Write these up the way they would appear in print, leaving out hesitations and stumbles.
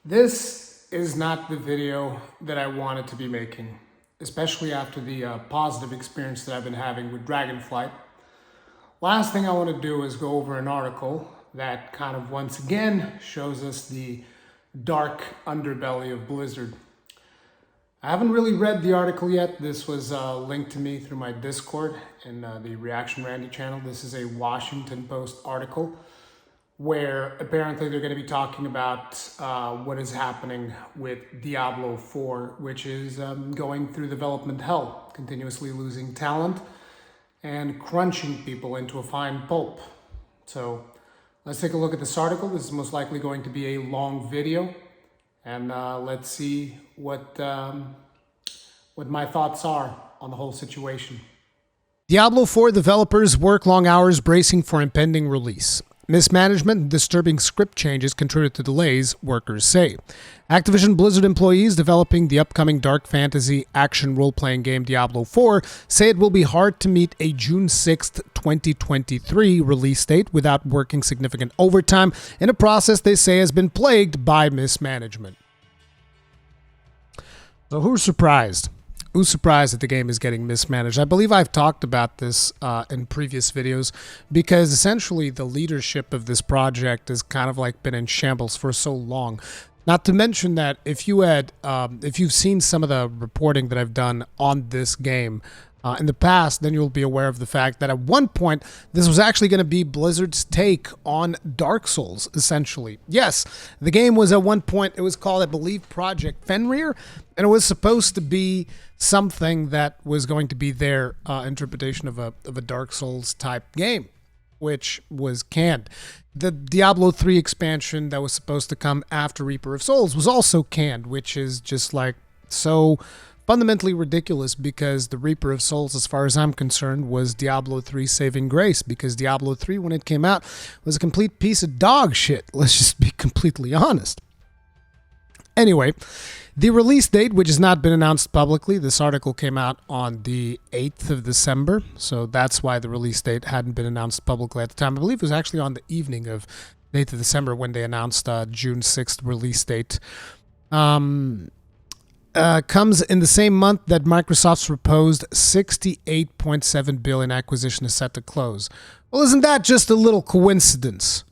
This is not the video that I wanted to be making, especially after the positive experience that I've been having with Dragonflight. Last thing I want to do is go over an article that kind of once again shows us the dark underbelly of Blizzard. I haven't really read the article yet. This was linked to me through my Discord in the Reaction Randy channel. This is a Washington Post article where apparently they're going to be talking about what is happening with Diablo 4, which is going through development hell, continuously losing talent and crunching people into a fine pulp. So let's take a look at this article. This is most likely going to be a long video, and let's see what my thoughts are on the whole situation. Diablo 4 developers work long hours bracing for impending release. Mismanagement and disturbing script changes contributed to delays, workers say. Activision Blizzard employees developing the upcoming dark fantasy action role-playing game Diablo 4 say it will be hard to meet a June 6, 2023 release date without working significant overtime in a process they say has been plagued by mismanagement. So who's surprised? Who's surprised that the game is getting mismanaged? I believe I've talked about this in previous videos because essentially the leadership of this project has kind of like been in shambles for so long. Not to mention that if you've seen some of the reporting that I've done on this game in the past, then you'll be aware of the fact that at one point this was actually going to be Blizzard's take on Dark Souls, essentially. Yes, the game was at one point, it was called, I believe, Project Fenrir, and it was supposed to be something that was going to be their interpretation of a Dark Souls type game, which was canned. The Diablo 3 expansion that was supposed to come after Reaper of Souls was also canned, which is just like so fundamentally ridiculous because the Reaper of Souls, as far as I'm concerned, was Diablo 3 saving grace, because Diablo 3, when it came out, was a complete piece of dog shit. Let's just be completely honest. Anyway, the release date, which has not been announced publicly, this article came out on the 8th of December, so that's why the release date hadn't been announced publicly at the time. I believe it was actually on the evening of the 8th of December when they announced June 6th release date. Comes in the same month that Microsoft's proposed $68.7 billion acquisition is set to close. Well, isn't that just a little coincidence?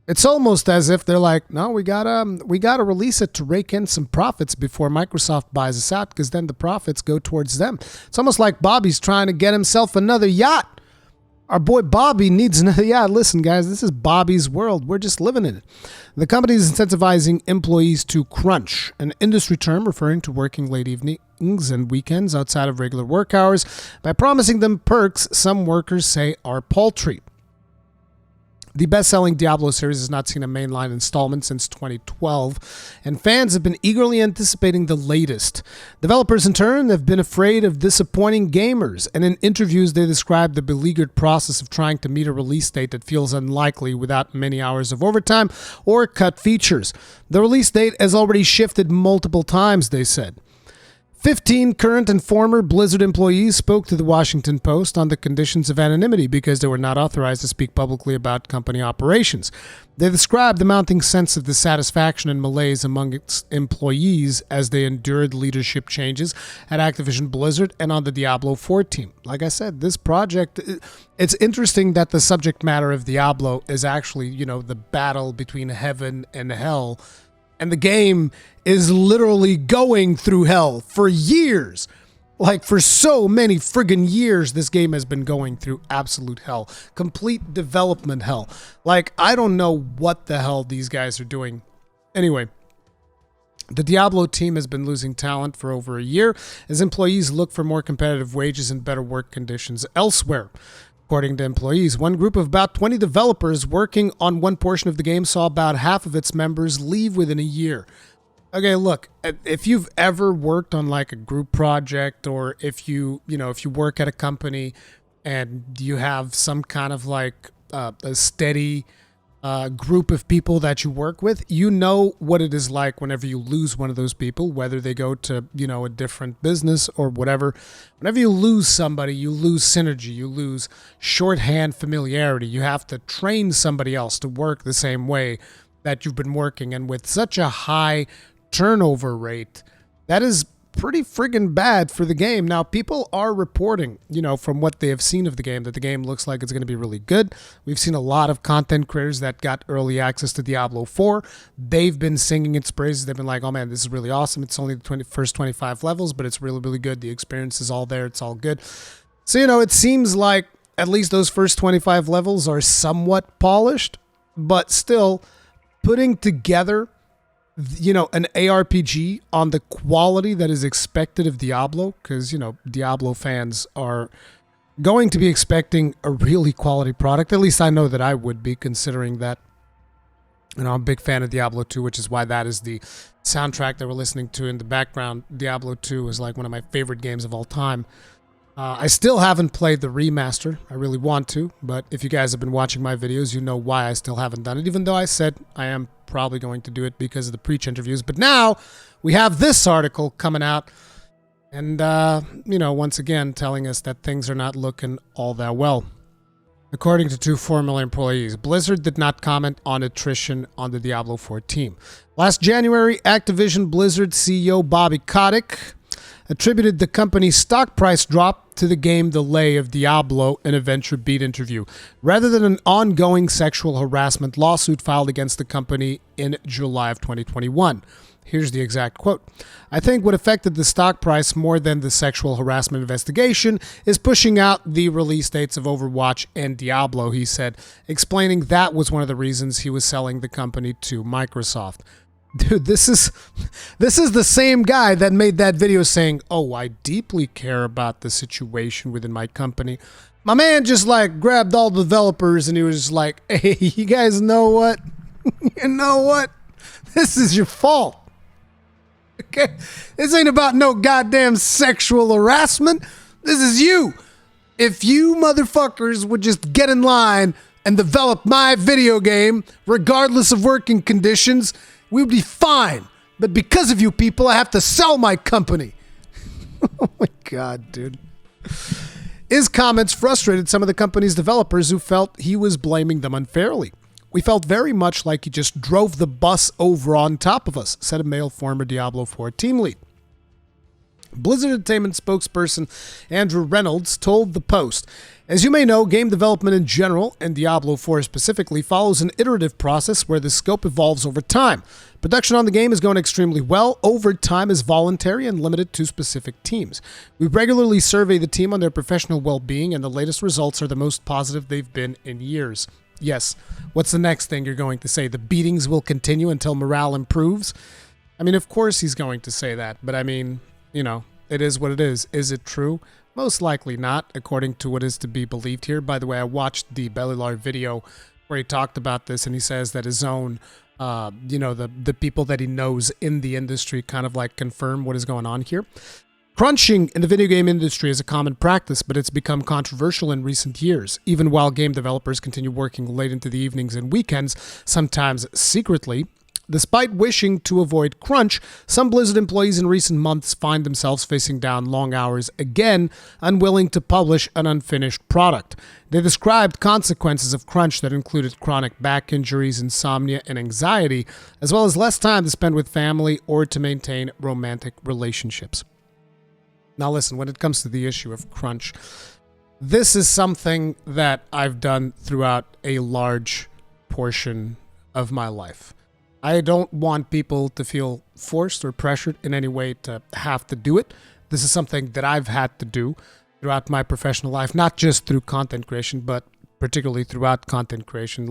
It's almost as if they're like, no, we gotta release it to rake in some profits before Microsoft buys us out, because then the profits go towards them. It's almost like Bobby's trying to get himself another yacht. Our boy Bobby needs another yacht. Listen, guys, this is Bobby's world. We're just living in it. The company is incentivizing employees to crunch, an industry term referring to working late evenings and weekends outside of regular work hours, by promising them perks some workers say are paltry. The best-selling Diablo series has not seen a mainline installment since 2012, and fans have been eagerly anticipating the latest. Developers, in turn, have been afraid of disappointing gamers, and in interviews they described the beleaguered process of trying to meet a release date that feels unlikely without many hours of overtime or cut features. The release date has already shifted multiple times, they said. 15 current and former Blizzard employees spoke to the Washington Post on the conditions of anonymity because they were not authorized to speak publicly about company operations. They described the mounting sense of dissatisfaction and malaise among its employees as they endured leadership changes at Activision Blizzard and on the Diablo 4 team. Like I said, this project, it's interesting that the subject matter of Diablo is actually, the battle between heaven and hell. And the game is literally going through hell for years. Like, for so many friggin' years, this game has been going through absolute hell. Complete development hell. Like, I don't know what the hell these guys are doing. Anyway, the Diablo team has been losing talent for over a year as employees look for more competitive wages and better work conditions elsewhere. According to employees, one group of about 20 developers working on one portion of the game saw about half of its members leave within a year. Okay, look, if you've ever worked on like a group project, or if you work at a company and you have some kind of like a steady group of people that you work with, you know what it is like whenever you lose one of those people, whether they go to, a different business or whatever. Whenever you lose somebody, you lose synergy, you lose shorthand familiarity. You have to train somebody else to work the same way that you've been working, and with such a high turnover rate, that is pretty friggin' bad for the game. Now, people are reporting, from what they have seen of the game, that the game looks like it's going to be really good. We've seen a lot of content creators that got early access to Diablo 4. They've been singing its praises. They've been like, oh man, this is really awesome. It's only the first 25 levels, but it's really, really good. The experience is all there. It's all good. So, it seems like at least those first 25 levels are somewhat polished, but still putting together an ARPG on the quality that is expected of Diablo, because, Diablo fans are going to be expecting a really quality product. At least I know that I would be, considering that, I'm a big fan of Diablo 2, which is why that is the soundtrack that we're listening to in the background. Diablo 2 is like one of my favorite games of all time. I still haven't played the remaster. I really want to, but if you guys have been watching my videos, you know why I still haven't done it, even though I said I am probably going to do it because of the Preach interviews. But now we have this article coming out and, once again telling us that things are not looking all that well. According to two former employees, Blizzard did not comment on attrition on the Diablo 4 team. Last January, Activision Blizzard CEO Bobby Kotick attributed the company's stock price drop to the game delay of Diablo in a VentureBeat interview, rather than an ongoing sexual harassment lawsuit filed against the company in July of 2021. Here's the exact quote. I think what affected the stock price more than the sexual harassment investigation is pushing out the release dates of Overwatch and Diablo, he said, explaining that was one of the reasons he was selling the company to Microsoft. Dude, this is the same guy that made that video saying, oh, I deeply care about the situation within my company. My man just grabbed all the developers and he was just like, hey, you guys know what? You know what? This is your fault. Okay? This ain't about no goddamn sexual harassment. This is you. If you motherfuckers would just get in line and develop my video game, regardless of working conditions, we would be fine. But because of you people, I have to sell my company. Oh my God, dude. His comments frustrated some of the company's developers who felt he was blaming them unfairly. We felt very much like he just drove the bus over on top of us, said a male former Diablo 4 team lead. Blizzard Entertainment spokesperson Andrew Reynolds told The Post, as you may know, game development in general, and Diablo 4 specifically, follows an iterative process where the scope evolves over time. Production on the game is going extremely well. Overtime is voluntary and limited to specific teams. We regularly survey the team on their professional well-being, and the latest results are the most positive they've been in years. Yes, what's the next thing you're going to say? The beatings will continue until morale improves? I mean, of course he's going to say that, but I mean, it is what it is. Is it true? Most likely not, according to what is to be believed here. By the way, I watched the Bellilar video where he talked about this, and he says that his own, the people that he knows in the industry kind of confirm what is going on here. Crunching in the video game industry is a common practice, but it's become controversial in recent years. Even while game developers continue working late into the evenings and weekends, sometimes secretly, despite wishing to avoid crunch, some Blizzard employees in recent months find themselves facing down long hours again, unwilling to publish an unfinished product. They described consequences of crunch that included chronic back injuries, insomnia, and anxiety, as well as less time to spend with family or to maintain romantic relationships. Now listen, when it comes to the issue of crunch, this is something that I've done throughout a large portion of my life. I don't want people to feel forced or pressured in any way to have to do it. This is something that I've had to do throughout my professional life, not just through content creation, but particularly throughout content creation.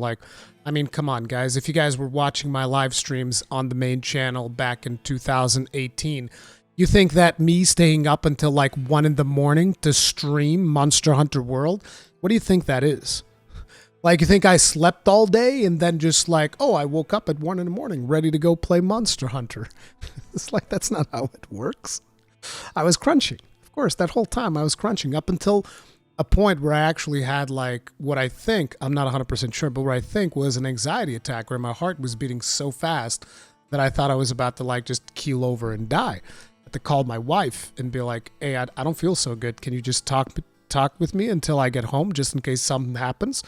Come on, guys. If you guys were watching my live streams on the main channel back in 2018, you think that me staying up until 1 in the morning to stream Monster Hunter World, what do you think that is? You think I slept all day and then just I woke up at 1 in the morning ready to go play Monster Hunter? It's that's not how it works. I was crunching. Of course, that whole time I was crunching up until a point where I actually had what I think, I'm not 100% sure, but what I think was an anxiety attack where my heart was beating so fast that I thought I was about to just keel over and die. I had to call my wife and be like, hey, I don't feel so good. Can you just talk with me until I get home just in case something happens?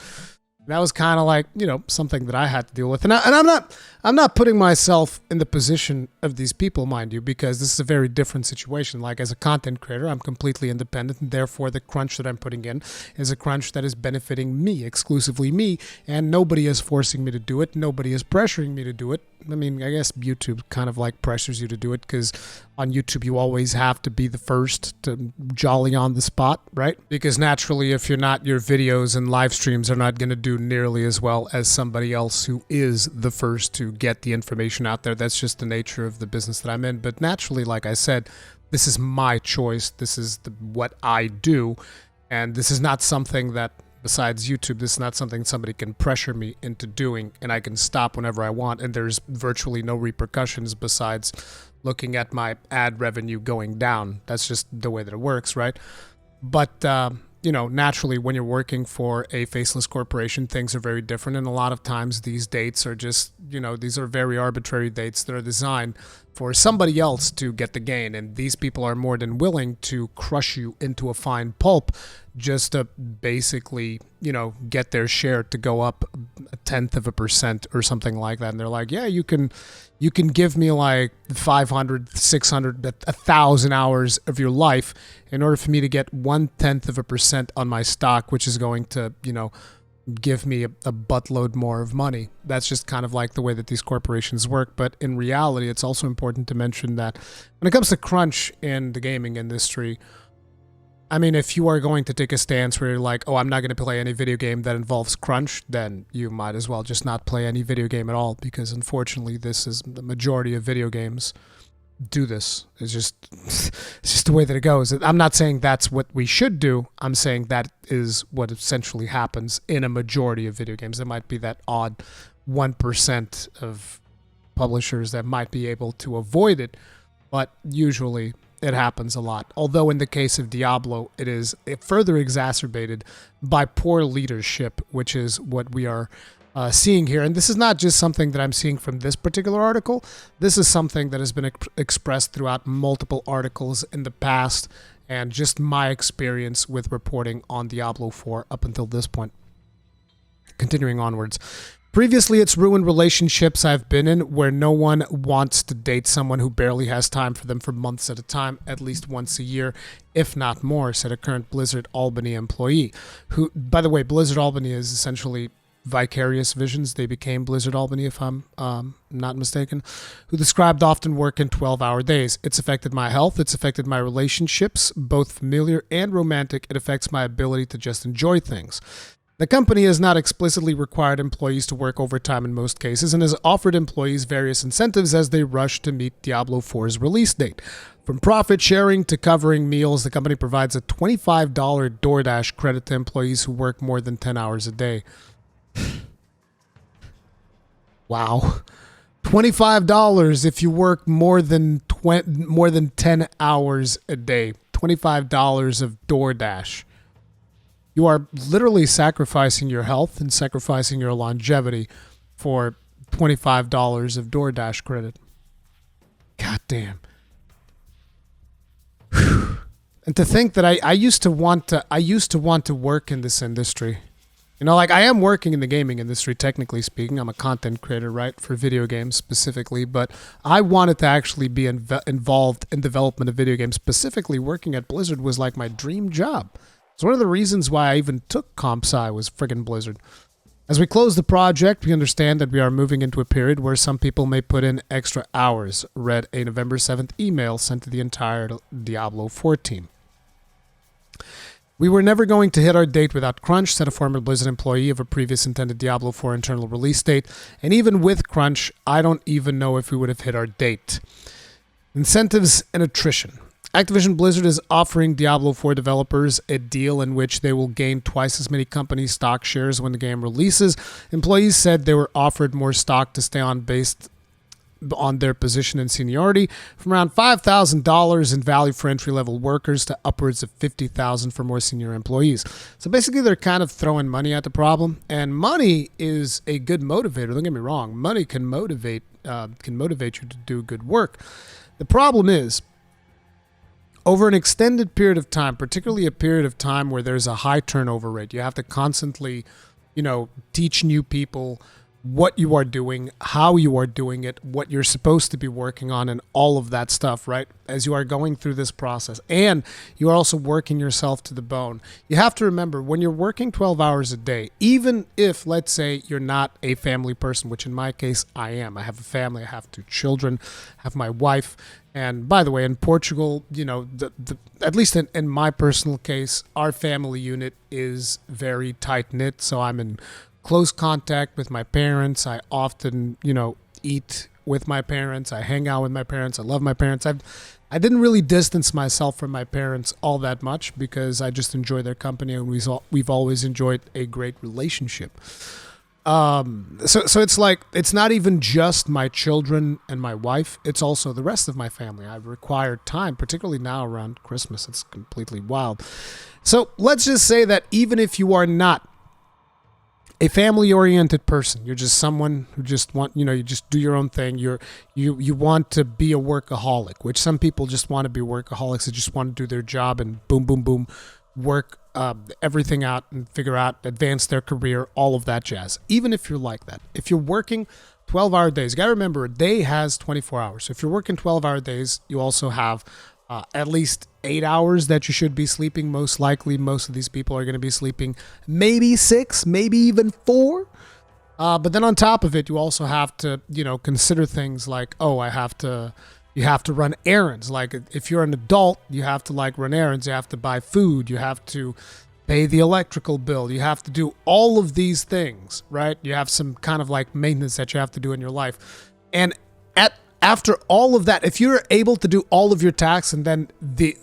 That was kind of like, you know, something that I had to deal with. And I'm not putting myself in the position of these people, mind you, because this is a very different situation. Like, as a content creator, I'm completely independent, and therefore the crunch that I'm putting in is a crunch that is benefiting me, exclusively me, and nobody is forcing me to do it. Nobody is pressuring me to do it. I mean, I guess YouTube kind of like pressures you to do it, because on YouTube you always have to be the first to jolly on the spot, right? Because naturally, if you're not, your videos and live streams are not going to do nearly as well as somebody else who is the first to get the information out there. That's just the nature of the business that I'm in. But naturally, like I said, this is my choice. This is what I do. And this is not something that, besides YouTube, this is not something somebody can pressure me into doing, and I can stop whenever I want, and there's virtually no repercussions besides looking at my ad revenue going down. That's just the way that it works, right? But, you know, naturally, when you're working for a faceless corporation, things are very different, and a lot of times these dates are just, you know, these are very arbitrary dates that are designed for somebody else to get the gain, and these people are more than willing to crush you into a fine pulp just to basically, you know, get their share to go up 0.1% or something like that. And they're like, yeah, you can give me like 500, 600, 1,000 hours of your life in order for me to get 0.1% on my stock, which is going to, you know, give me a buttload more of money. That's just kind of like the way that these corporations work. But in reality, it's also important to mention that when it comes to crunch in the gaming industry, I mean, if you are going to take a stance where you're like, oh, I'm not going to play any video game that involves crunch, then you might as well just not play any video game at all, because unfortunately, this is the majority of video games do this. It's just the way that it goes. I'm not saying that's what we should do. I'm saying that is what essentially happens in a majority of video games. There might be that odd 1% of publishers that might be able to avoid it, but usually it happens a lot. Although in the case of Diablo, it is further exacerbated by poor leadership, which is what we are seeing here. And this is not just something that I'm seeing from this particular article. This is something that has been expressed throughout multiple articles in the past, and just my experience with reporting on Diablo 4 up until this point. Continuing onwards. Previously, it's ruined relationships I've been in where no one wants to date someone who barely has time for them for months at a time, at least once a year, if not more, said a current Blizzard Albany employee. Who, by the way, Blizzard Albany is essentially Vicarious Visions. They became Blizzard Albany, if I'm not mistaken, who described often work in 12-hour days. It's affected my health. It's affected my relationships, both familiar and romantic. It affects my ability to just enjoy things. The company has not explicitly required employees to work overtime in most cases, and has offered employees various incentives as they rush to meet Diablo 4's release date. From profit sharing to covering meals, the company provides a $25 DoorDash credit to employees who work more than 10 hours a day. Wow. $25 if you work more than 10 hours a day. $25 of DoorDash. You are literally sacrificing your health and sacrificing your longevity for $25 of DoorDash credit. God damn. And to think that I used to want to work in this industry. You know, like, I am working in the gaming industry, technically speaking. I'm a content creator, right, for video games specifically, but I wanted to actually be involved in development of video games. Specifically, working at Blizzard was like my dream job. It's one of the reasons why I even took comp sci was friggin' Blizzard. As we close the project, we understand that we are moving into a period where some people may put in extra hours, read a November 7th email sent to the entire Diablo 4 team. We were never going to hit our date without crunch, said a former Blizzard employee of a previous intended Diablo 4 internal release date, and even with crunch, I don't even know if we would have hit our date. Incentives and attrition. Activision Blizzard is offering Diablo 4 developers a deal in which they will gain twice as many company stock shares when the game releases. Employees said they were offered more stock to stay on based on their position and seniority, from around $5,000 in value for entry-level workers to upwards of $50,000 for more senior employees. So basically, they're kind of throwing money at the problem, and money is a good motivator. Don't get me wrong; money can motivate you to do good work. The problem is, over an extended period of time, particularly a period of time where there's a high turnover rate, you have to constantly teach new people what you are doing, how you are doing it, what you're supposed to be working on, and all of that stuff, right? As you are going through this process. And you are also working yourself to the bone. You have to remember, when you're working 12 hours a day, even if, let's say, you're not a family person, which in my case, I am. I have a family, I have 2 children, I have my wife. And by the way, in Portugal, at least in my personal case, our family unit is very tight-knit. So I'm in close contact with my parents. I often, eat with my parents. I hang out with my parents. I love my parents. I didn't really distance myself from my parents all that much because I just enjoy their company, and we've always enjoyed a great relationship. So it's like, it's not even just my children and my wife. It's also the rest of my family. I've required time, particularly now around Christmas. It's completely wild. So let's just say that even if you are not a family-oriented person, you're just someone who just you just do your own thing. You want to be a workaholic, which some people just want to be workaholics. They just want to do their job and boom, boom, boom, work everything out and figure out, advance their career, all of that jazz. Even if you're like that, if you're working 12-hour days, you got to remember, a day has 24 hours. So if you're working 12-hour days, you also have at least 8 hours that you should be sleeping. Most likely, most of these people are going to be sleeping maybe 6, maybe even 4. But then on top of it, you also have to, consider things like, you have to run errands. Like if you're an adult, you have to run errands. You have to buy food. You have to pay the electrical bill. You have to do all of these things, right? You have some kind of maintenance that you have to do in your life. And after all of that, if you're able to do all of your tasks and then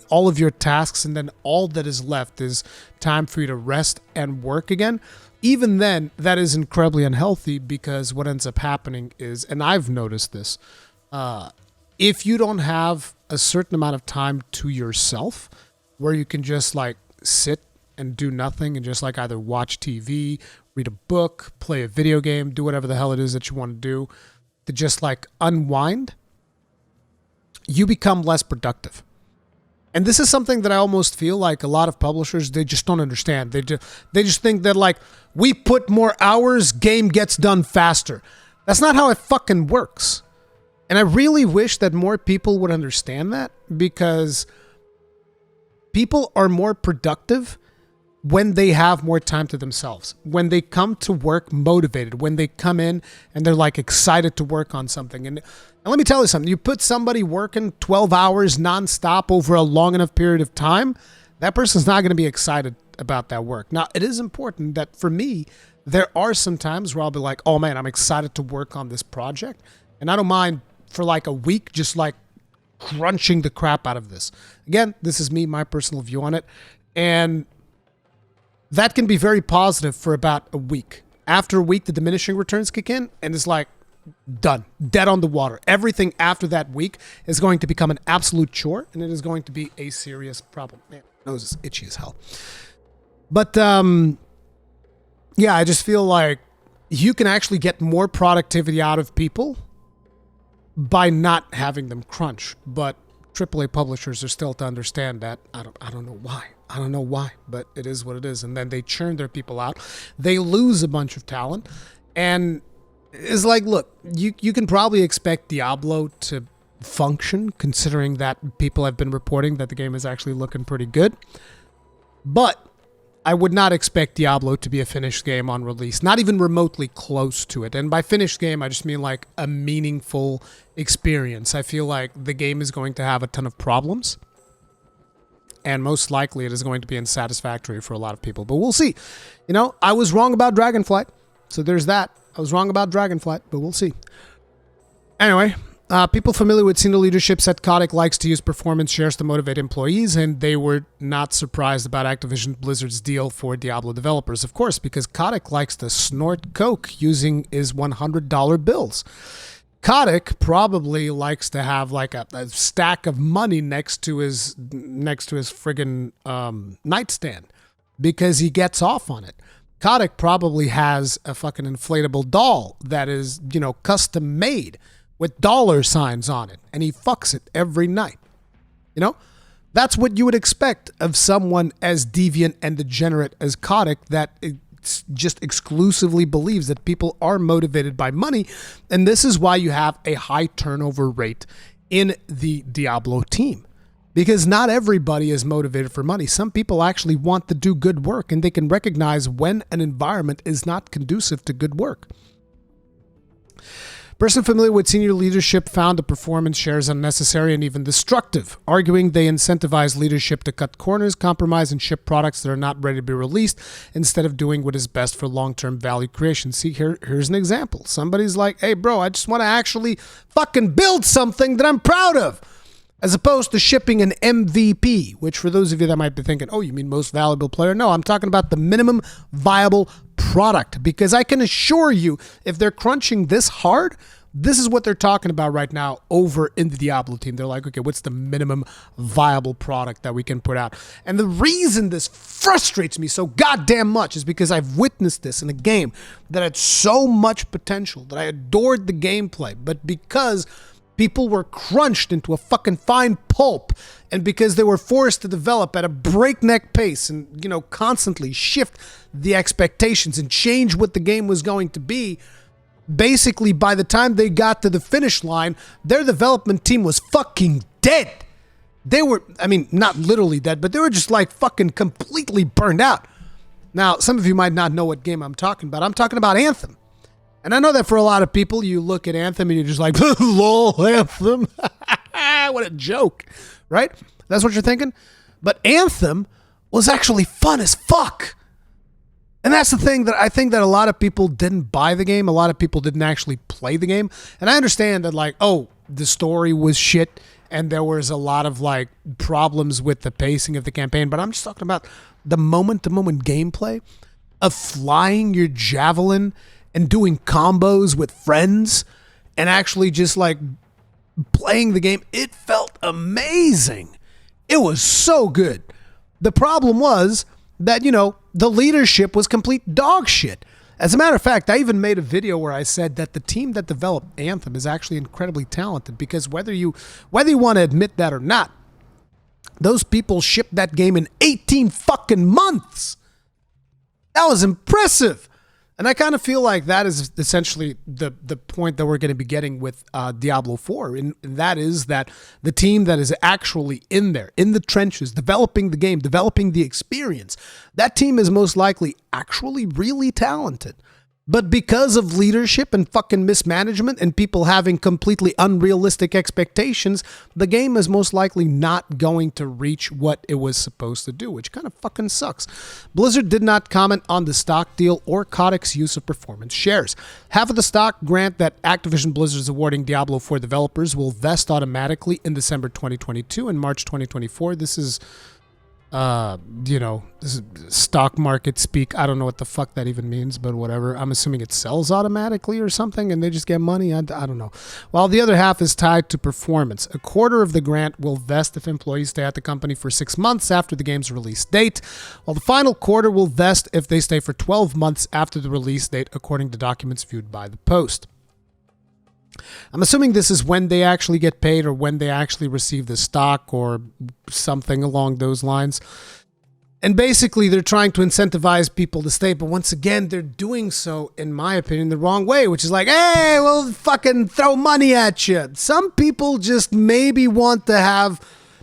all that is left is time for you to rest and work again, even then, that is incredibly unhealthy, because what ends up happening is, and I've noticed this, if you don't have a certain amount of time to yourself where you can just sit and do nothing and just either watch TV, read a book, play a video game, do whatever the hell it is that you want to do, to just unwind, you become less productive. And this is something that I almost feel like a lot of publishers, they just don't understand. They just think that we put more hours, game gets done faster. That's not how it fucking works. And I really wish that more people would understand that, because people are more productive when they have more time to themselves, when they come to work motivated, when they come in and they're excited to work on something. And let me tell you something, you put somebody working 12 hours nonstop over a long enough period of time, that person's not going to be excited about that work. Now, it is important that for me, there are some times where I'll be like, oh man, I'm excited to work on this project. And I don't mind for a week, just crunching the crap out of this. Again, this is me, my personal view on it. And that can be very positive for about a week. After a week, the diminishing returns kick in, and it's done, dead on the water. Everything after that week is going to become an absolute chore, and it is going to be a serious problem. Man, my nose is itchy as hell. But yeah, I just feel like you can actually get more productivity out of people by not having them crunch. But AAA publishers are still to understand that. I don't know why. I don't know why, but it is what it is. And then they churn their people out. They lose a bunch of talent. And it's look, you can probably expect Diablo to function, considering that people have been reporting that the game is actually looking pretty good. But I would not expect Diablo to be a finished game on release, not even remotely close to it. And by finished game, I just mean a meaningful experience. I feel like the game is going to have a ton of problems, and most likely it is going to be unsatisfactory for a lot of people. But we'll see. I was wrong about Dragonflight, so there's that. I was wrong about Dragonflight, but we'll see. Anyway, people familiar with senior leadership said Kotick likes to use performance shares to motivate employees, and they were not surprised about Activision Blizzard's deal for Diablo developers. Of course, because Kotick likes to snort coke using his $100 bills. Kotick probably likes to have a stack of money next to his friggin' nightstand, because he gets off on it. Kotick probably has a fucking inflatable doll that is, custom made with dollar signs on it, and he fucks it every night. That's what you would expect of someone as deviant and degenerate as Kotick, that just exclusively believes that people are motivated by money. And this is why you have a high turnover rate in the Diablo team. Because not everybody is motivated for money. Some people actually want to do good work, and they can recognize when an environment is not conducive to good work. Person familiar with senior leadership found the performance shares unnecessary and even destructive, arguing they incentivize leadership to cut corners, compromise, and ship products that are not ready to be released instead of doing what is best for long-term value creation. See, here's an example. Somebody's like, hey, bro, I just want to actually fucking build something that I'm proud of, as opposed to shipping an MVP, which for those of you that might be thinking, oh, you mean most valuable player? No, I'm talking about the minimum viable product, because I can assure you, if they're crunching this hard, this is what they're talking about right now over in the Diablo team. They're like, okay, what's the minimum viable product that we can put out? And the reason this frustrates me so goddamn much is because I've witnessed this in a game that had so much potential, that I adored the gameplay, but because people were crunched into a fucking fine pulp, and because they were forced to develop at a breakneck pace and, constantly shift the expectations and change what the game was going to be, basically by the time they got to the finish line, their development team was fucking dead. They were, not literally dead, but they were just like fucking completely burned out. Now, some of you might not know what game I'm talking about. I'm talking about Anthem. And I know that for a lot of people, you look at Anthem and you're just like, lol, Anthem. What a joke, right? That's what you're thinking? But Anthem was actually fun as fuck. And that's the thing, that I think that a lot of people didn't buy the game. A lot of people didn't actually play the game. And I understand that, like, oh, the story was shit and there was a lot of, like, problems with the pacing of the campaign. But I'm just talking about the moment-to-moment gameplay of flying your javelin and doing combos with friends and actually just like playing the game. It felt amazing. It was so good. The problem was that, the leadership was complete dog shit. As a matter of fact, I even made a video where I said that the team that developed Anthem is actually incredibly talented, because whether you want to admit that or not, those people shipped that game in 18 fucking months. That was impressive. And I kind of feel like that is essentially the point that we're going to be getting with Diablo 4. And that is that the team that is actually in there, in the trenches, developing the game, developing the experience, that team is most likely actually really talented. But because of leadership and fucking mismanagement and people having completely unrealistic expectations, the game is most likely not going to reach what it was supposed to do, which kind of fucking sucks. Blizzard did not comment on the stock deal or Kotick's use of performance shares. Half of the stock grant that Activision Blizzard is awarding Diablo 4 developers will vest automatically in December 2022 and March 2024. This is this is stock market speak. I don't know what the fuck that even means, but whatever. I'm assuming it sells automatically or something and they just get money. I don't know. While the other half is tied to performance. A quarter of the grant will vest if employees stay at the company for 6 months after the game's release date, while the final quarter will vest if they stay for 12 months after the release date, according to documents viewed by the Post. I'm assuming this is when they actually get paid or when they actually receive the stock or something along those lines. And basically, they're trying to incentivize people to stay. But once again, they're doing so, in my opinion, the wrong way, which is like, hey, we'll fucking throw money at you. Some people just maybe want to have,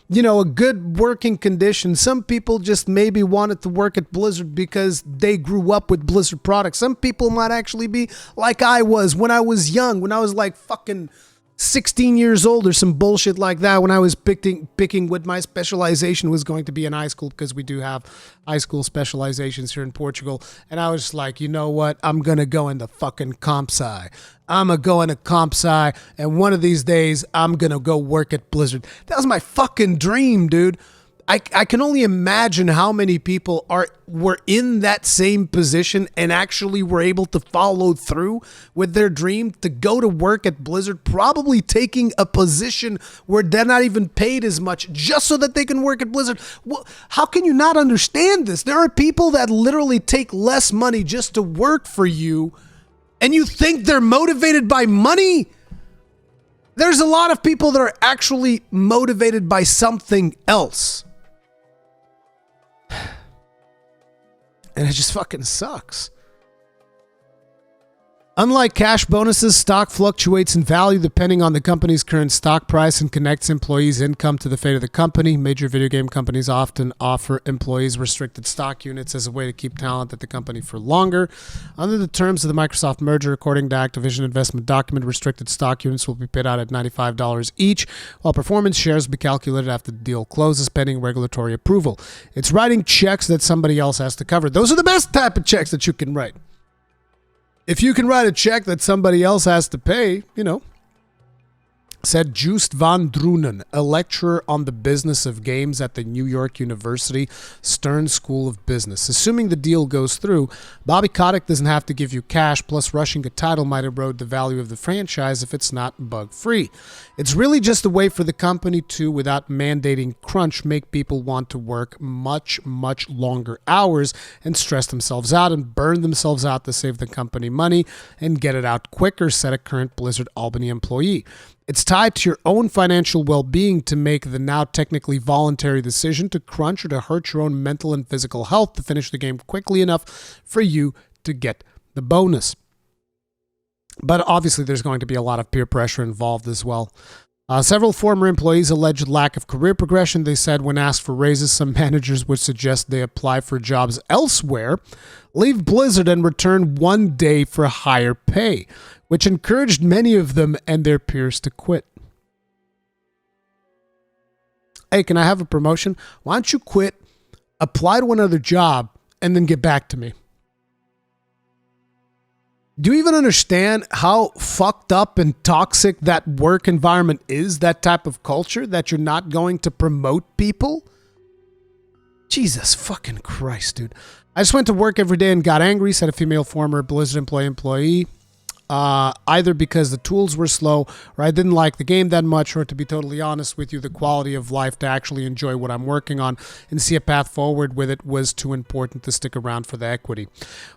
a good working condition. Some people just maybe wanted to work at Blizzard because they grew up with Blizzard products. Some people might actually be like I was when I was young, when I was like fucking 16 years old or some bullshit like that, when I was picking what my specialization was going to be in high school, because we do have high school specializations here in Portugal. And I was just like, you know what? I'm going to go into fucking comp sci. I'm going to go into comp sci, and one of these days I'm going to go work at Blizzard. That was my fucking dream, dude. I can only imagine how many people were in that same position and actually were able to follow through with their dream to go to work at Blizzard, probably taking a position where they're not even paid as much just so that they can work at Blizzard. Well, how can you not understand this? There are people that literally take less money just to work for you, and you think they're motivated by money? There's a lot of people that are actually motivated by something else. And it just fucking sucks. Unlike cash bonuses, stock fluctuates in value depending on the company's current stock price and connects employees' income to the fate of the company. Major video game companies often offer employees restricted stock units as a way to keep talent at the company for longer. Under the terms of the Microsoft merger, according to Activision investment document, restricted stock units will be paid out at $95 each, while performance shares will be calculated after the deal closes pending regulatory approval. It's writing checks that somebody else has to cover. Those are the best type of checks that you can write. If you can write a check that somebody else has to pay, said Joost van Drunen, a lecturer on the business of games at the New York University Stern School of Business. Assuming the deal goes through, Bobby Kotick doesn't have to give you cash, plus rushing a title might erode the value of the franchise if it's not bug-free. It's really just a way for the company to, without mandating crunch, make people want to work much, much longer hours and stress themselves out and burn themselves out to save the company money and get it out quicker, said a current Blizzard Albany employee. It's tied to your own financial well-being to make the now technically voluntary decision to crunch or to hurt your own mental and physical health to finish the game quickly enough for you to get the bonus. But obviously there's going to be a lot of peer pressure involved as well. Several former employees alleged lack of career progression. They said when asked for raises, some managers would suggest they apply for jobs elsewhere, leave Blizzard, and return one day for higher pay, which encouraged many of them and their peers to quit. Hey, can I have a promotion? Why don't you quit, apply to another job, and then get back to me? Do you even understand how fucked up and toxic that work environment is, that type of culture, that you're not going to promote people? Jesus fucking Christ, dude. I just went to work every day and got angry, said a female former Blizzard employee. Either because the tools were slow or I didn't like the game that much, or to be totally honest with you, the quality of life to actually enjoy what I'm working on and see a path forward with it was too important to stick around for the equity.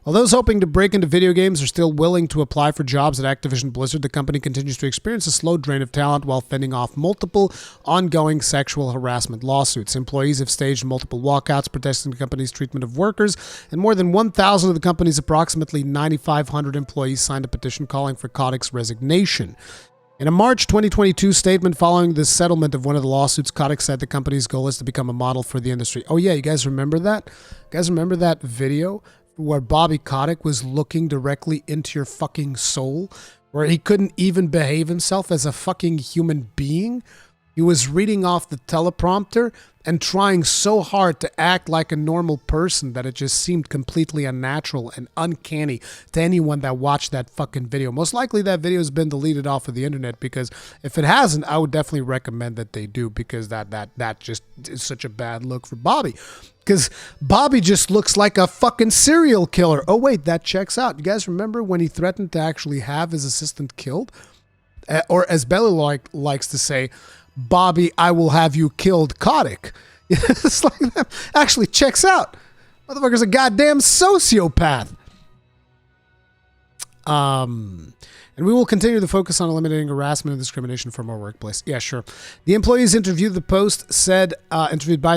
While those hoping to break into video games are still willing to apply for jobs at Activision Blizzard, the company continues to experience a slow drain of talent while fending off multiple ongoing sexual harassment lawsuits. Employees have staged multiple walkouts protesting the company's treatment of workers, and more than 1,000 of the company's approximately 9,500 employees signed a petition calling for Kotick's resignation. In a March 2022 statement following the settlement of one of the lawsuits, Kotick said the company's goal is to become a model for the industry. Oh yeah, you guys remember that? You guys remember that video where Bobby Kotick was looking directly into your fucking soul, where he couldn't even behave himself as a fucking human being? He was reading off the teleprompter and trying so hard to act like a normal person that it just seemed completely unnatural and uncanny to anyone that watched that fucking video. Most likely that video has been deleted off of the internet, because if it hasn't, I would definitely recommend that they do, because that just is such a bad look for Bobby. Because Bobby just looks like a fucking serial killer. Oh wait, that checks out. You guys remember when he threatened to actually have his assistant killed? Or as Belly likes to say, Bobby, I will have you killed, Kotick. It's like that actually checks out. Motherfucker's a goddamn sociopath. And we will continue to focus on eliminating harassment and discrimination from our workplace. Yeah, sure. The employees interviewed by the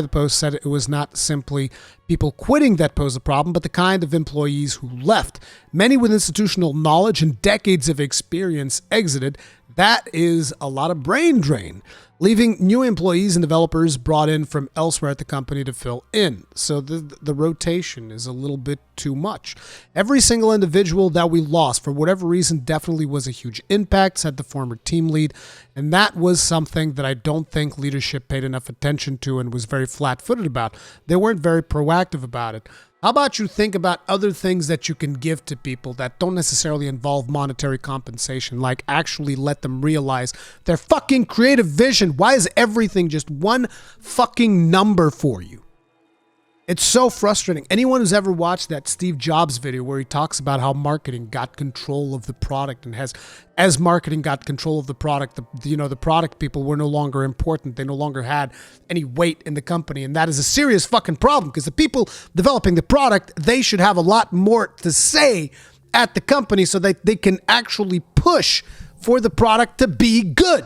Post said it was not simply people quitting that posed a problem, but the kind of employees who left. Many with institutional knowledge and decades of experience exited. That is a lot of brain drain, leaving new employees and developers brought in from elsewhere at the company to fill in. So the rotation is a little bit too much. Every single individual that we lost, for whatever reason, definitely was a huge impact, said the former team lead. And that was something that I don't think leadership paid enough attention to and was very flat-footed about. They weren't very proactive about it. How about you think about other things that you can give to people that don't necessarily involve monetary compensation, like actually let them realize their fucking creative vision. Why is everything just one fucking number for you? It's so frustrating. Anyone who's ever watched that Steve Jobs video where he talks about how marketing got control of the product, and as marketing got control of the product, the product people were no longer important. They no longer had any weight in the company. And that is a serious fucking problem, because the people developing the product, they should have a lot more to say at the company so that they can actually push for the product to be good.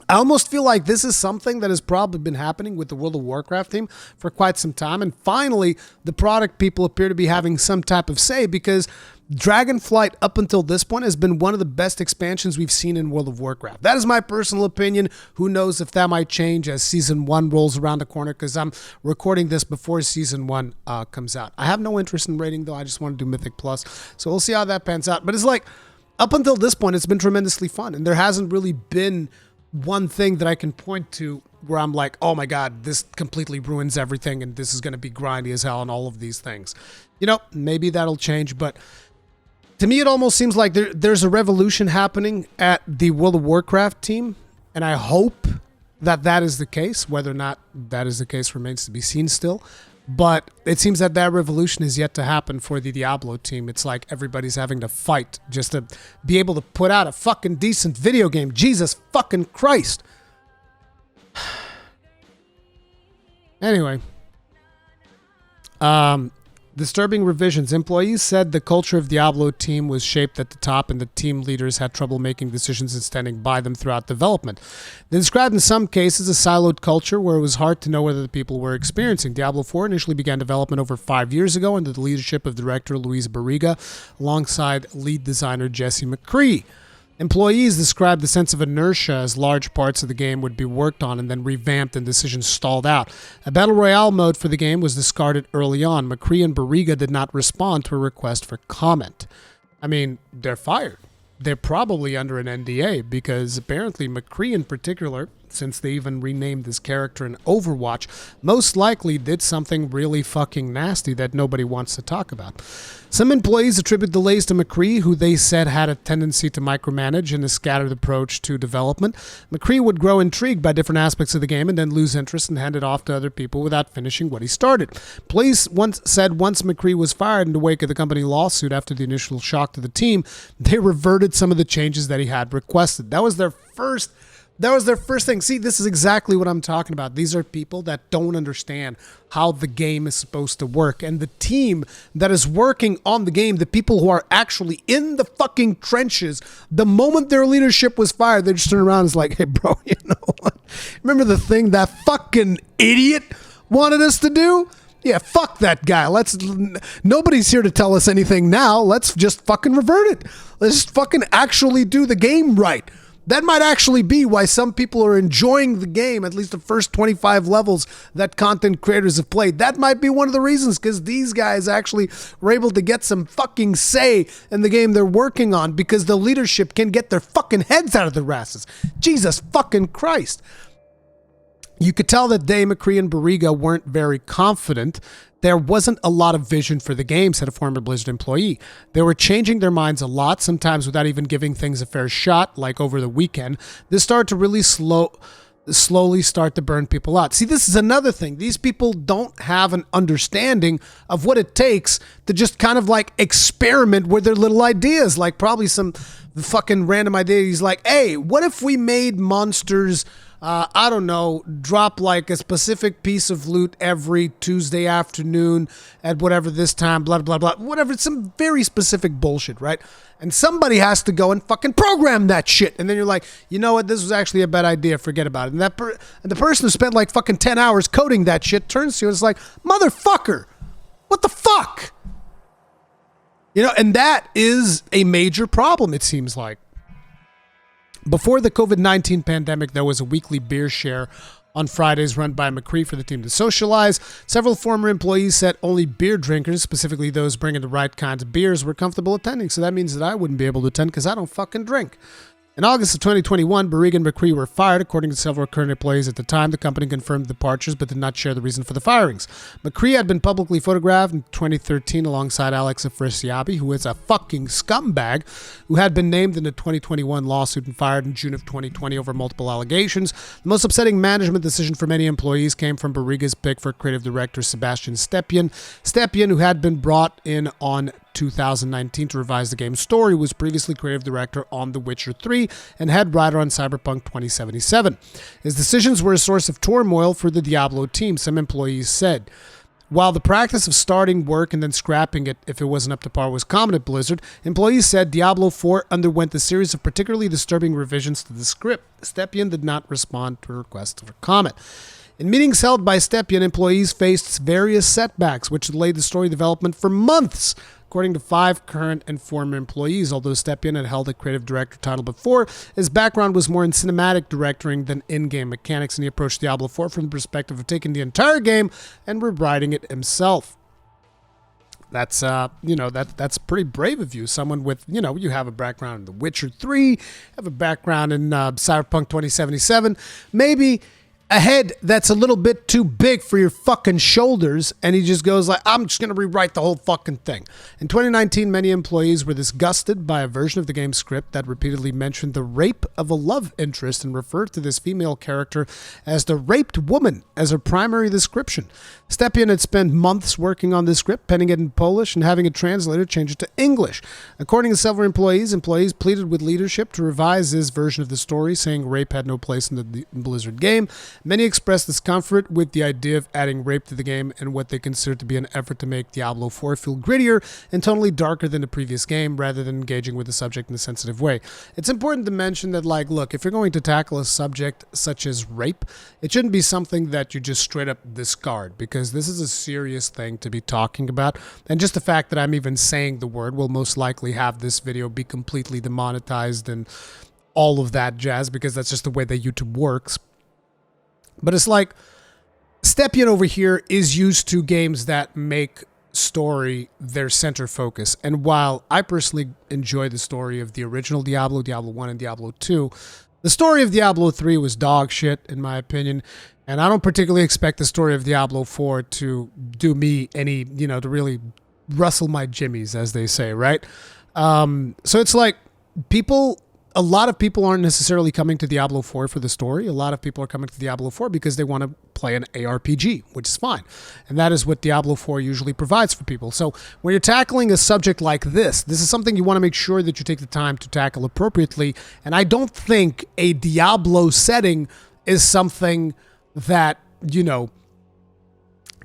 I almost feel like this is something that has probably been happening with the World of Warcraft team for quite some time. And finally, the product people appear to be having some type of say, because Dragonflight up until this point has been one of the best expansions we've seen in World of Warcraft. That is my personal opinion. Who knows if that might change as Season 1 rolls around the corner, because I'm recording this before Season 1 comes out. I have no interest in rating, though. I just want to do Mythic Plus. So we'll see how that pans out. But it's like, up until this point, it's been tremendously fun. And there hasn't really been one thing that I can point to where I'm like, oh my God, this completely ruins everything and this is going to be grindy as hell and all of these things. You know, maybe that'll change, but to me, it almost seems like there's a revolution happening at the World of Warcraft team, and I hope that that is the case. Whether or not that is the case remains to be seen still. But it seems that that revolution is yet to happen for the Diablo team. It's like everybody's having to fight just to be able to put out a fucking decent video game. Jesus fucking Christ. Anyway. Disturbing revisions. Employees said the culture of Diablo team was shaped at the top and the team leaders had trouble making decisions and standing by them throughout development. They described in some cases a siloed culture where it was hard to know whether the people were experiencing. Diablo 4 initially began development over 5 years ago under the leadership of director Luis Barriga alongside lead designer Jesse McCree. Employees described the sense of inertia as large parts of the game would be worked on and then revamped and decisions stalled out. A Battle Royale mode for the game was discarded early on. McCree and Barriga did not respond to a request for comment. I mean, they're fired. They're probably under an NDA because apparently McCree in particular, since they even renamed this character in Overwatch, most likely did something really fucking nasty that nobody wants to talk about. Some employees attribute delays to McCree, who they said had a tendency to micromanage and a scattered approach to development. McCree would grow intrigued by different aspects of the game and then lose interest and hand it off to other people without finishing what he started. Police once said once McCree was fired in the wake of the company lawsuit after the initial shock to the team, they reverted some of the changes that he had requested. That was their first thing. See, this is exactly what I'm talking about. These are people that don't understand how the game is supposed to work. And the team that is working on the game, the people who are actually in the fucking trenches, the moment their leadership was fired, they just turn around and is like, hey, bro, you know what? Remember the thing that fucking idiot wanted us to do? Yeah, fuck that guy. Nobody's here to tell us anything now. Let's just fucking revert it. Let's just fucking actually do the game right. That might actually be why some people are enjoying the game, at least the first 25 levels that content creators have played. That might be one of the reasons, because these guys actually were able to get some fucking say in the game they're working on because the leadership can get their fucking heads out of their asses. Jesus fucking Christ. You could tell that Day, McCree, and Barriga weren't very confident. There wasn't a lot of vision for the game, said a former Blizzard employee. They were changing their minds a lot, sometimes without even giving things a fair shot, like over the weekend. This started to really slowly start to burn people out. See, this is another thing. These people don't have an understanding of what it takes to just kind of like experiment with their little ideas, like probably some fucking random idea. He's like, hey, what if we made monsters I don't know, drop like a specific piece of loot every Tuesday afternoon at whatever this time, blah, blah, blah, whatever. It's some very specific bullshit, right? And somebody has to go and fucking program that shit. And then you're like, you know what? This was actually a bad idea. Forget about it. And and the person who spent like fucking 10 hours coding that shit turns to you and is like, motherfucker, what the fuck? You know, and that is a major problem, it seems like. Before the COVID-19 pandemic, there was a weekly beer share on Fridays run by McCree for the team to socialize. Several former employees said only beer drinkers, specifically those bringing the right kinds of beers, were comfortable attending. So that means that I wouldn't be able to attend because I don't fucking drink. In August of 2021, Barriga and McCree were fired. According to several current employees at the time, the company confirmed departures but did not share the reason for the firings. McCree had been publicly photographed in 2013 alongside Alex Afrasiabi, who is a fucking scumbag, who had been named in the 2021 lawsuit and fired in June of 2020 over multiple allegations. The most upsetting management decision for many employees came from Barriga's pick for creative director Sebastian Stepien. Stepien, who had been brought in on 2019 to revise the game's story, was previously creative director on The Witcher 3 and head writer on Cyberpunk 2077. His decisions were a source of turmoil for the Diablo team, some employees said. While the practice of starting work and then scrapping it if it wasn't up to par was common at Blizzard, employees said Diablo 4 underwent a series of particularly disturbing revisions to the script. Stepien did not respond to a request for comment. In meetings held by Stepien, employees faced various setbacks, which delayed the story development for months, according to 5 current and former employees. Although Stepien had held a creative director title before, his background was more in cinematic directing than in-game mechanics, and he approached Diablo 4 from the perspective of taking the entire game and rewriting it himself. That's that's pretty brave of you. Someone with, you have a background in The Witcher 3, have a background in Cyberpunk 2077, maybe a head that's a little bit too big for your fucking shoulders, and he just goes like, I'm just going to rewrite the whole fucking thing. In 2019, many employees were disgusted by a version of the game's script that repeatedly mentioned the rape of a love interest and referred to this female character as the raped woman as her primary description. Stepien had spent months working on this script, penning it in Polish and having a translator change it to English. According to several employees pleaded with leadership to revise this version of the story, saying rape had no place in the Blizzard game. Many expressed discomfort with the idea of adding rape to the game and what they considered to be an effort to make Diablo 4 feel grittier and tonally darker than the previous game, rather than engaging with the subject in a sensitive way. It's important to mention that, look, if you're going to tackle a subject such as rape, it shouldn't be something that you just straight up discard, because this is a serious thing to be talking about. And just the fact that I'm even saying the word will most likely have this video be completely demonetized and all of that jazz, because that's just the way that YouTube works. But it's like, Stepien over here is used to games that make story their center focus. And while I personally enjoy the story of the original Diablo, Diablo 1 and Diablo 2, the story of Diablo 3 was dog shit, in my opinion. And I don't particularly expect the story of Diablo 4 to do me any, to really rustle my jimmies, as they say, right? So it's like, a lot of people aren't necessarily coming to Diablo 4 for the story. A lot of people are coming to Diablo 4 because they want to play an ARPG, which is fine. And that is what Diablo 4 usually provides for people. So when you're tackling a subject like this is something you want to make sure that you take the time to tackle appropriately. And I don't think a Diablo setting is something that,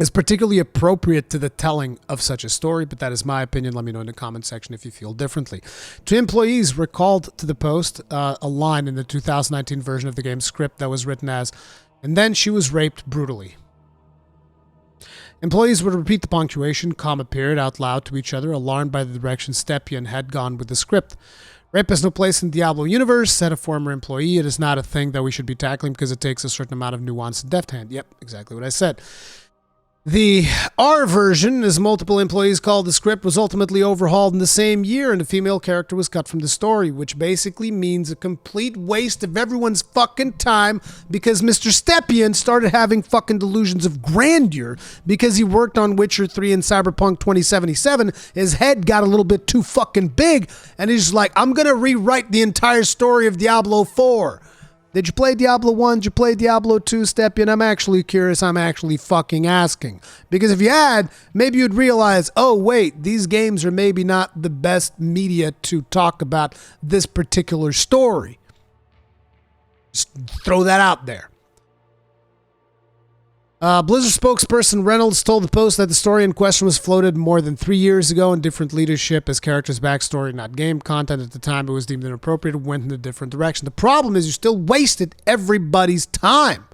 is particularly appropriate to the telling of such a story, but that is my opinion. Let me know in the comment section if you feel differently. 2 employees recalled to the post a line in the 2019 version of the game's script that was written as, "And then she was raped brutally." Employees would repeat the punctuation, comma period, out loud to each other, alarmed by the direction Stepien had gone with the script. "Rape has no place in the Diablo universe," said a former employee. "It is not a thing that we should be tackling because it takes a certain amount of nuance and deft hand." Yep, exactly what I said. The R version, as multiple employees called the script, was ultimately overhauled in the same year, and a female character was cut from the story, which basically means a complete waste of everyone's fucking time, because Mr. Stepien started having fucking delusions of grandeur because he worked on Witcher 3 and Cyberpunk 2077. His head got a little bit too fucking big, and he's like, I'm gonna rewrite the entire story of Diablo 4. Did you play Diablo 1? Did you play Diablo 2, Stepien? I'm actually curious. I'm actually fucking asking. Because if you had, maybe you'd realize, oh, wait, these games are maybe not the best media to talk about this particular story. Just throw that out there. Blizzard spokesperson Reynolds told the Post that the story in question was floated more than 3 years ago in different leadership as characters' backstory, not game content. At the time, it was deemed inappropriate and went in a different direction. The problem is you still wasted everybody's time.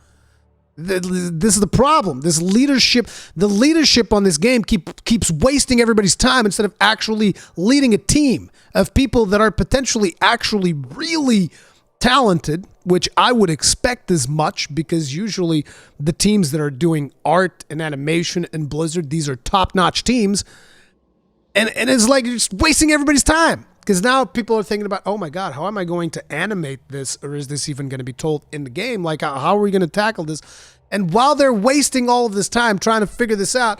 This is the problem. The leadership on this game keeps wasting everybody's time instead of actually leading a team of people that are potentially actually really talented, which I would expect as much, because usually the teams that are doing art and animation in Blizzard, these are top-notch teams, and it's like you're just wasting everybody's time, because now people are thinking about, oh my god, how am I going to animate this, or is this even going to be told in the game? Like, how are we going to tackle this? And while they're wasting all of this time trying to figure this out,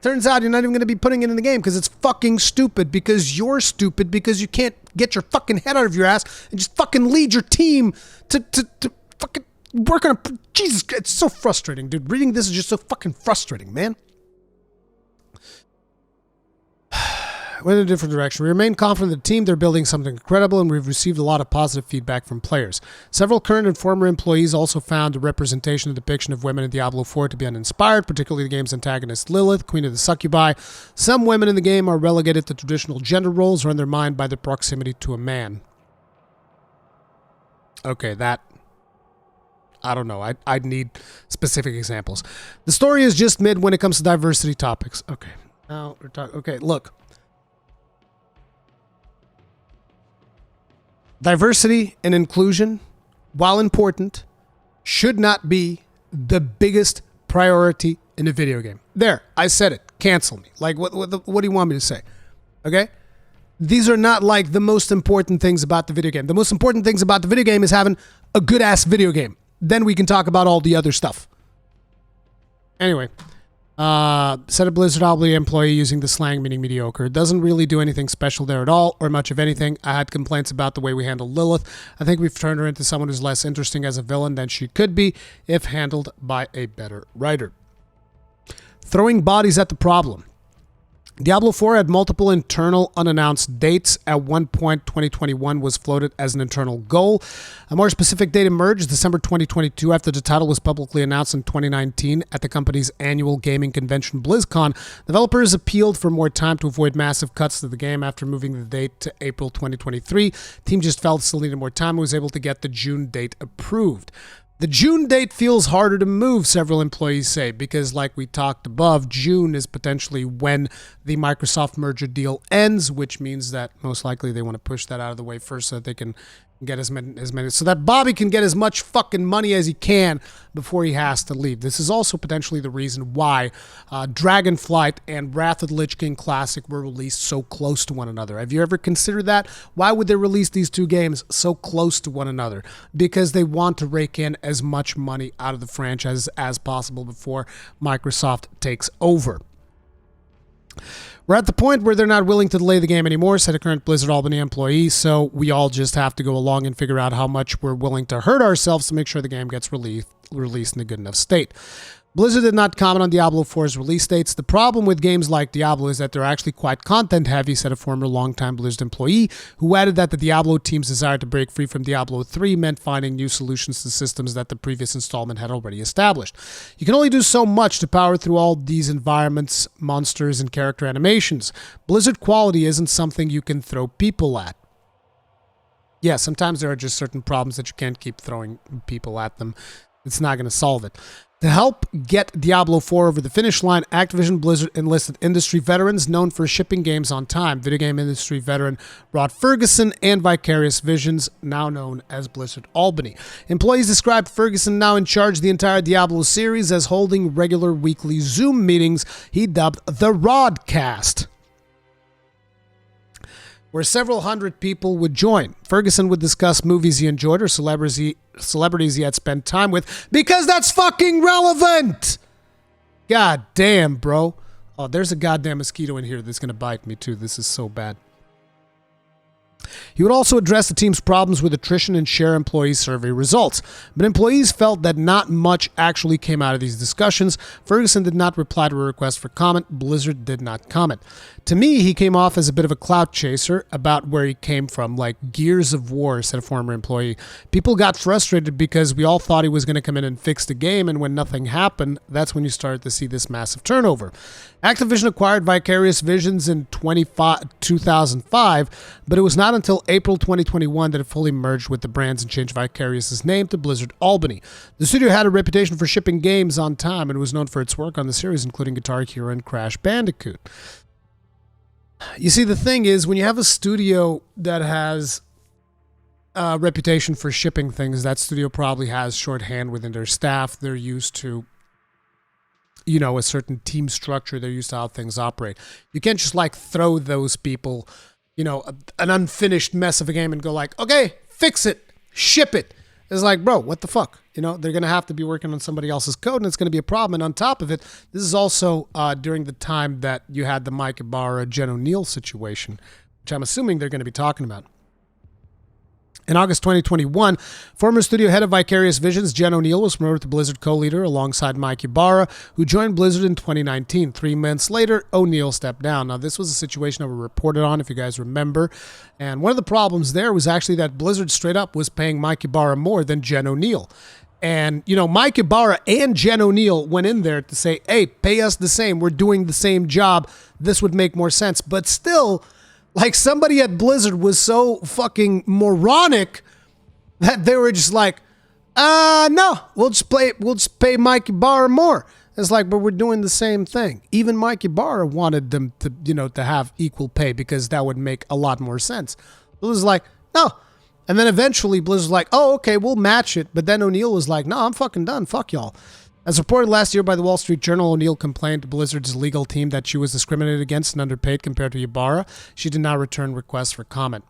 turns out you're not even going to be putting it in the game because it's fucking stupid, because you're stupid, because you can't get your fucking head out of your ass and just fucking lead your team to fucking work on a... Jesus, it's so frustrating, dude. Reading this is just so fucking frustrating, man. went in a different direction. We remain confident in the team. They're building something incredible, and we've received a lot of positive feedback from players. Several current and former employees also found the representation and depiction of women in Diablo 4 to be uninspired, particularly the game's antagonist Lilith, Queen of the Succubi. Some women in the game are relegated to traditional gender roles or undermined by their proximity to a man. Okay, that... I don't know. I'd need specific examples. The story is just mid when it comes to diversity topics. Okay. Now we're talking... Okay, look. Diversity and inclusion, while important, should not be the biggest priority in a video game. There, I said it. Cancel me. Like, what do you want me to say? Okay? These are not like the most important things about the video game. The most important things about the video game is having a good-ass video game. Then we can talk about all the other stuff. Anyway, said a Blizzard Albany employee using the slang meaning mediocre. It doesn't really do anything special there at all, or much of anything. I had complaints about the way we handled Lilith. I think we've turned her into someone who's less interesting as a villain than she could be if handled by a better writer. Throwing bodies at the problem. Diablo 4 had multiple internal unannounced dates. At one point, 2021 was floated as an internal goal. A more specific date emerged December 2022 after the title was publicly announced in 2019 at the company's annual gaming convention BlizzCon. Developers appealed for more time to avoid massive cuts to the game after moving the date to April 2023. Team just felt it still needed more time and was able to get the June date approved. The June date feels harder to move, several employees say, because like we talked above, June is potentially when the Microsoft merger deal ends, which means that most likely they want to push that out of the way first so that they can get as many, so that Bobby can get as much fucking money as he can before he has to leave. This is also potentially the reason why Dragonflight and Wrath of the Lich King Classic were released so close to one another. Have you ever considered that? Why would they release these two games so close to one another? Because they want to rake in as much money out of the franchise as possible before Microsoft takes over. We're at the point where they're not willing to delay the game anymore, said a current Blizzard Albany employee, so we all just have to go along and figure out how much we're willing to hurt ourselves to make sure the game gets released in a good enough state. Blizzard did not comment on Diablo 4's release dates. The problem with games like Diablo is that they're actually quite content-heavy, said a former longtime Blizzard employee, who added that the Diablo team's desire to break free from Diablo 3 meant finding new solutions to systems that the previous installment had already established. You can only do so much to power through all these environments, monsters, and character animations. Blizzard quality isn't something you can throw people at. Yeah, sometimes there are just certain problems that you can't keep throwing people at them. It's not going to solve it. To help get Diablo 4 over the finish line, Activision Blizzard enlisted industry veterans known for shipping games on time. Video game industry veteran Rod Ferguson and Vicarious Visions, now known as Blizzard Albany. Employees described Ferguson, now in charge of the entire Diablo series, as holding regular weekly Zoom meetings he dubbed the Rodcast, where several hundred people would join. Ferguson would discuss movies he enjoyed or celebrities he had spent time with, because that's fucking relevant! God damn, bro. Oh, there's a goddamn mosquito in here that's gonna bite me too. This is so bad. He would also address the team's problems with attrition and share employee survey results. But employees felt that not much actually came out of these discussions. Ferguson did not reply to a request for comment. Blizzard did not comment. To me, he came off as a bit of a clout chaser about where he came from, like Gears of War, said a former employee. People got frustrated because we all thought he was going to come in and fix the game, and when nothing happened, that's when you started to see this massive turnover. Activision acquired Vicarious Visions in 2005, but it was not until April 2021 that it fully merged with the brands and changed Vicarious's name to Blizzard Albany. The studio had a reputation for shipping games on time and was known for its work on the series, including Guitar Hero and Crash Bandicoot. You see, the thing is, when you have a studio that has a reputation for shipping things, that studio probably has shorthand within their staff. They're used to, you know, a certain team structure. They're used to how things operate. You can't just like throw those people, you know, an unfinished mess of a game and go like, okay, fix it, ship it. It's like, bro, what the fuck? You know, they're going to have to be working on somebody else's code, and it's going to be a problem. And on top of it, this is also during the time that you had the Mike Ibarra, Jen O'Neill situation, which I'm assuming they're going to be talking about. In August 2021, former studio head of Vicarious Visions, Jen O'Neill, was promoted to Blizzard co-leader alongside Mike Ibarra, who joined Blizzard in 2019. 3 months later, O'Neill stepped down. Now, this was a situation that we reported on, if you guys remember. And one of the problems there was actually that Blizzard straight up was paying Mike Ibarra more than Jen O'Neill. And, you know, Mike Ibarra and Jen O'Neill went in there to say, hey, pay us the same. We're doing the same job. This would make more sense. But still, like, somebody at Blizzard was so fucking moronic that they were just like, no, we'll just pay Mike Ibarra more. It's like, but we're doing the same thing. Even Mike Ibarra wanted them to, you know, to have equal pay because that would make a lot more sense. Blizzard's like, no. And then eventually Blizzard's like, oh, okay, we'll match it. But then O'Neill was like, no, I'm fucking done. Fuck y'all. As reported last year by the Wall Street Journal, O'Neill complained to Blizzard's legal team that she was discriminated against and underpaid compared to Ibarra. She did not return requests for comment.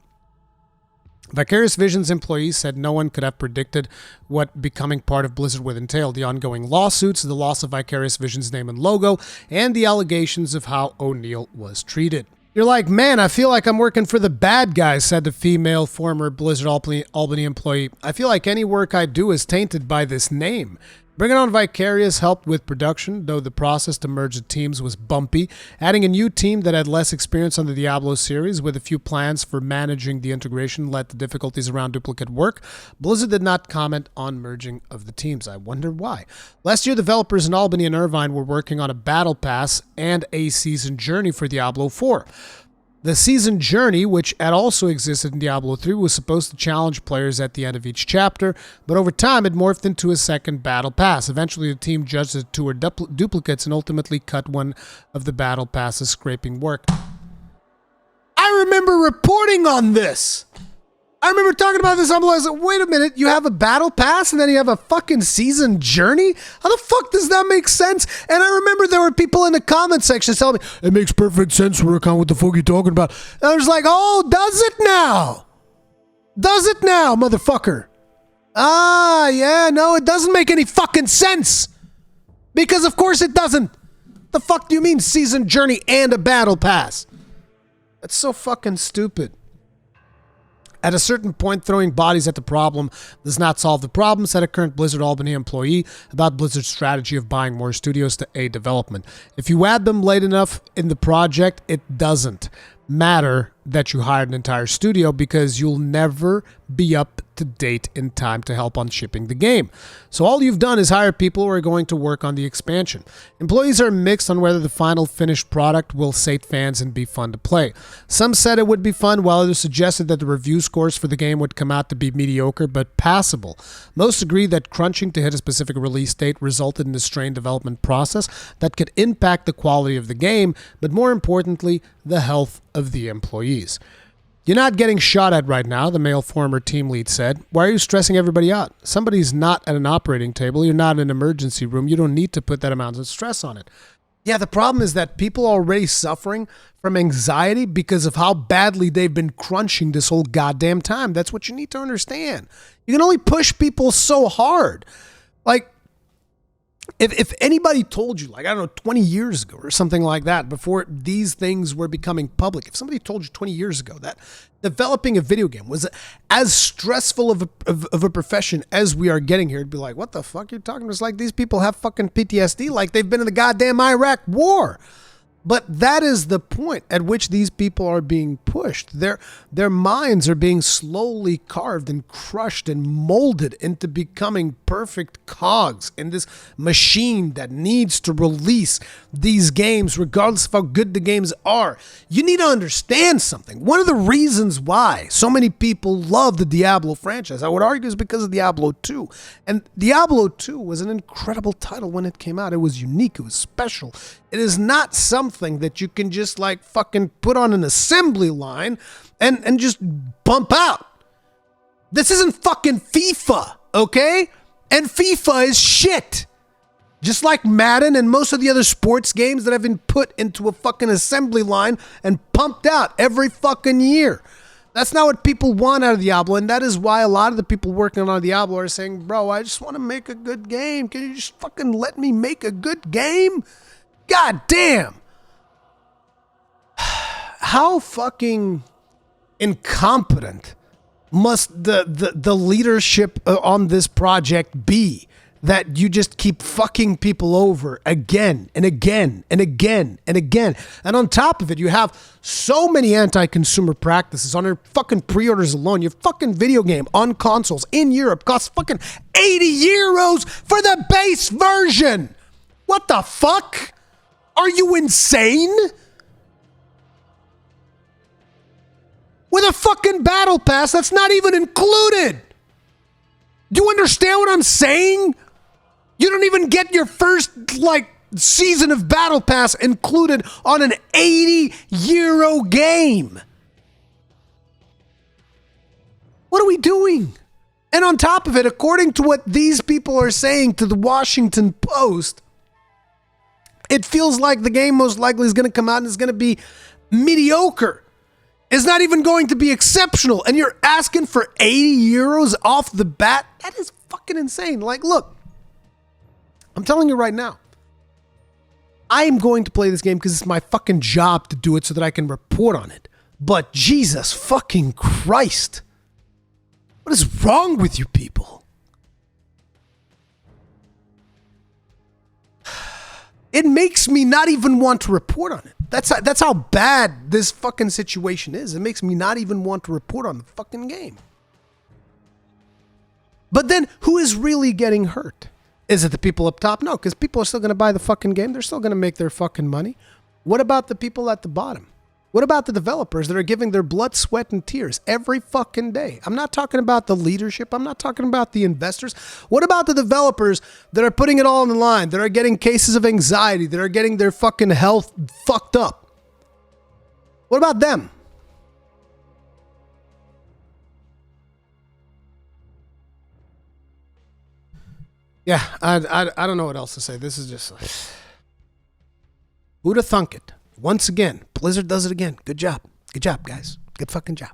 Vicarious Visions employees said no one could have predicted what becoming part of Blizzard would entail. The ongoing lawsuits, the loss of Vicarious Visions' name and logo, and the allegations of how O'Neill was treated. You're like, man, I feel like I'm working for the bad guys, said the female former Blizzard Albany employee. I feel like any work I do is tainted by this name. Bringing on Vicarious helped with production, though the process to merge the teams was bumpy. Adding a new team that had less experience on the Diablo series with a few plans for managing the integration led to difficulties around duplicate work. Blizzard did not comment on merging of the teams. I wonder why. Last year, developers in Albany and Irvine were working on a battle pass and a season journey for Diablo 4. The season journey, which had also existed in Diablo 3, was supposed to challenge players at the end of each chapter, but over time it morphed into a second battle pass. Eventually the team judged the two were duplicates and ultimately cut one of the battle passes, scraping work. I remember reporting on this. I remember talking about this. I'm like, wait a minute, you have a battle pass and then you have a fucking season journey? How the fuck does that make sense? And I remember there were people in the comment section telling me, it makes perfect sense, Rurikhan, what the fuck are you talking about? And I was like, oh, does it now? Does it now, motherfucker? Ah, yeah, no, it doesn't make any fucking sense. Because of course it doesn't. The fuck do you mean season journey and a battle pass? That's so fucking stupid. At a certain point, throwing bodies at the problem does not solve the problem, said a current Blizzard Albany employee about Blizzard's strategy of buying more studios to aid development. If you add them late enough in the project, it doesn't matter that you hired an entire studio because you'll never be up to date in time to help on shipping the game. So all you've done is hire people who are going to work on the expansion. Employees are mixed on whether the final finished product will sate fans and be fun to play. Some said it would be fun, while others suggested that the review scores for the game would come out to be mediocre but passable. Most agreed that crunching to hit a specific release date resulted in a strained development process that could impact the quality of the game, but more importantly, the health of the employees. You're not getting shot at right now, the male former team lead said. Why are you stressing everybody out? Somebody's not at an operating table. You're not in an emergency room. You don't need to put that amount of stress on it. Yeah, the problem is that people are already suffering from anxiety because of how badly they've been crunching this whole goddamn time. That's what you need to understand. You can only push people so hard. Like, if anybody told you, like, I don't know, 20 years ago or something like that, before these things were becoming public, if somebody told you 20 years ago that developing a video game was as stressful of a profession as we are getting here, it'd be like, what the fuck are you talking about? It's like these people have fucking PTSD like they've been in the goddamn Iraq war. But that is the point at which these people are being pushed. Their minds are being slowly carved and crushed and molded into becoming perfect cogs in this machine that needs to release these games regardless of how good the games are. You need to understand something. One of the reasons why so many people love the Diablo franchise, I would argue, is because of Diablo 2. And Diablo 2 was an incredible title when it came out. It was unique. It was special. It is not something that you can just like fucking put on an assembly line and just bump out. This isn't fucking FIFA, okay? And FIFA is shit. Just like Madden and most of the other sports games that have been put into a fucking assembly line and pumped out every fucking year. That's not what people want out of Diablo, and that is why a lot of the people working on Diablo are saying, bro, I just want to make a good game. Can you just fucking let me make a good game? God damn. How fucking incompetent must the leadership on this project be that you just keep fucking people over again and again and again and again? And on top of it, you have so many anti-consumer practices on your fucking pre-orders alone. Your fucking video game on consoles in Europe costs fucking 80 euros for the base version. What the fuck? Are you insane? With a fucking battle pass that's not even included. Do you understand what I'm saying? You don't even get your first, season of battle pass included on an 80 euro game. What are we doing? And on top of it, according to what these people are saying to the Washington Post, it feels like the game most likely is going to come out and is going to be mediocre. It's not even going to be exceptional. And you're asking for 80 euros off the bat? That is fucking insane. Look, I'm telling you right now, I am going to play this game because it's my fucking job to do it so that I can report on it. But Jesus fucking Christ. What is wrong with you people? It makes me not even want to report on it. That's how bad this fucking situation is. It makes me not even want to report on the fucking game. But then, who is really getting hurt? Is it the people up top? No, because people are still going to buy the fucking game. They're still going to make their fucking money. What about the people at the bottom? What about the developers that are giving their blood, sweat, and tears every fucking day? I'm not talking about the leadership. I'm not talking about the investors. What about the developers that are putting it all on the line, that are getting cases of anxiety, that are getting their fucking health fucked up? What about them? Yeah, I don't know what else to say. This is just who'd have thunk it? Once again, Blizzard does it again. Good job. Good job, guys. Good fucking job.